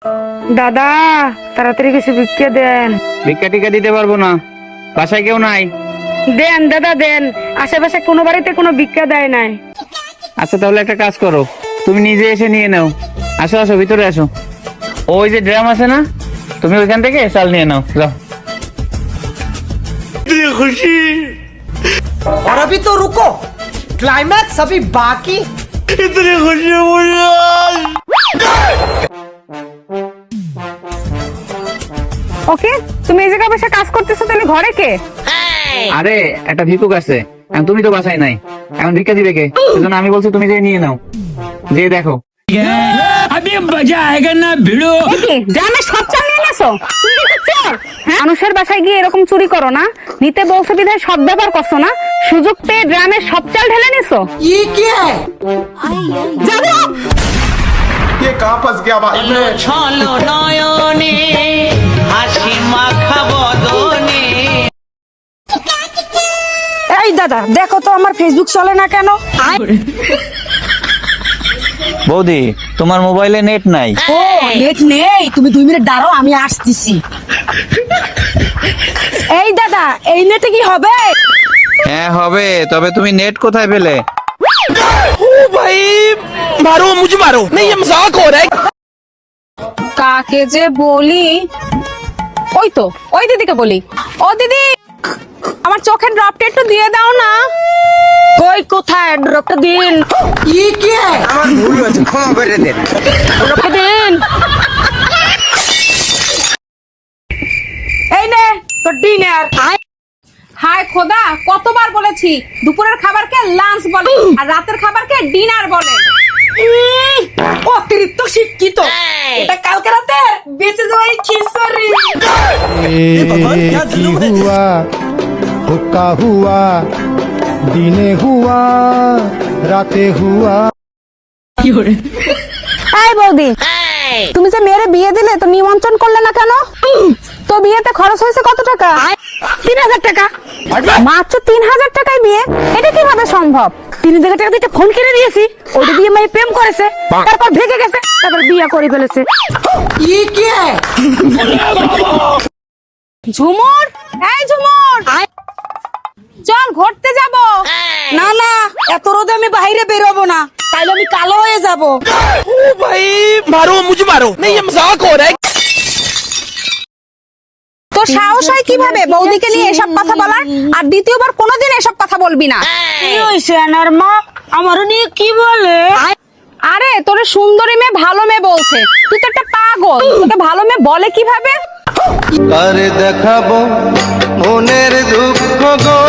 দাদা তাড়াতাড়ি কিছু ভিক্ষা দেন। ভিক্ষা টিকা দিতে পারবো না, বাসায় কেউ নাই। দেন দাদা দেন, আশেপাশে কোনো বাড়িতে কোনো ভিক্ষা দেয় নাই। আচ্ছা তাহলে একটা কাজ করো, তুমি নিজে এসে নিয়ে নাও। আসো আসো ভিতরে আসো, ওই যে ড্রাম আছে না, তুমি ওইখান থেকে চাল নিয়ে নাও, যাও। खुशी और अभी तो रुको, क्लाइमैक्स अभी बाकी। इतनी खुशी मुझे आज। ওকে, তুমি এই জায়গায় বসে কাজ করতেছো, তাহলে ঘরে কে? আরে একটা ভিক্ষুক আছে, এখন তুমি তো বাসায় নাই, এখন ভিক্ষা দিবে কে? সেজন্য আমি বলছি তুমি যে নিয়ে নাও, যে দেখো। গ্রামে সব চাল নিয়ে নেছো? তুমি কি চোর? হ্যাঁ? মানুষের বাসায় গিয়ে এরকম চুরি করো না, নিতে বলছো বিধায় সব ব্যাপার করছো না, সুযোগ পেয়ে গ্রামের সব চাল ঢেলে নিছো। ये क्या है? যাবো ये कहाँ फंस गया भाई मैं? ছলো নয়নে হাসি মাখা বদনে। এই দাদা দেখো তো আমার ফেসবুক চলে না কেন? বৌদি তোমার মোবাইলে নেট নাই? ও নেট নেই, তুমি 2 মিনিট দাঁড়াও, আমি আসতেছি। এই দাদা এই নেটে কি হবে? হ্যাঁ হবে, তবে তুমি নেট কোথায় পেলে? ओ भाई मारो मुझे, मारो नहीं, ये मजाक हो रहा है। কাকে যে বলি, ওই তো ওই দিদিকে বলি। ও দিদি, আমার চোখের ড্রপটা একটু দিয়ে দাও না। কই কোথায় ড্রপটা দিন? ये क्या है? ড্রপটা দিন। এই নে তোর ডিনার। হায় খোদা, কতবার বলেছি দুপুরের খাবারকে লাঞ্চ বলে আর রাতের খাবারকে ডিনার বলে। অতিরিক্ত শিক্ষিত, এটা কালকে রাতে বেঁচে যাওয়াই খিচুড়ি। हुआ हुक्का हुआ दिने हुआ राते हुआ। এই বৌদি, তুমি যে মেয়েরে বিয়ে দিলে তো নিমন্ত্রণ করলে না কেন? তো বিয়েতে খরচ হয়েছে কত টাকা? 3000 টাকা। মাত্র 3000 টাকায় বিয়ে? এটা কিভাবে সম্ভব? 3000 টাকা দিয়ে ফোন কিনে দিয়েছি, ওটা দিয়ে মেয়ে প্রেম করেছে, তারপর ভেগে গেছে, তারপর বিয়ে করে ফেলেছে। ये क्या है? ঝুমুর, এই ঝুমুর, চল ঘুরতে যাব। না না, এত রোদে আমি বাইরে বেরোবো না, তাইলে আমি কালো হয়ে যাব। ओ भाई मारो मुझे, मारो नहीं, ये मजाक हो रहा है। তোর সাহস হয় কিভাবে বৌদিকে নিয়ে এসব কথা বলার? আর দ্বিতীয়বার কোনোদিন এসব কথা বলবি না। কি হইছে আনার মা, আমারও নিয়ে কি বলে? আরে তোর সুন্দরী মেয়ে ভালো মেয়ে বলছে, তুই তো একটা পাগল, তোকে ভালো মেয়ে বলে কিভাবে? আরে দেখাবো মনের দুঃখ গো।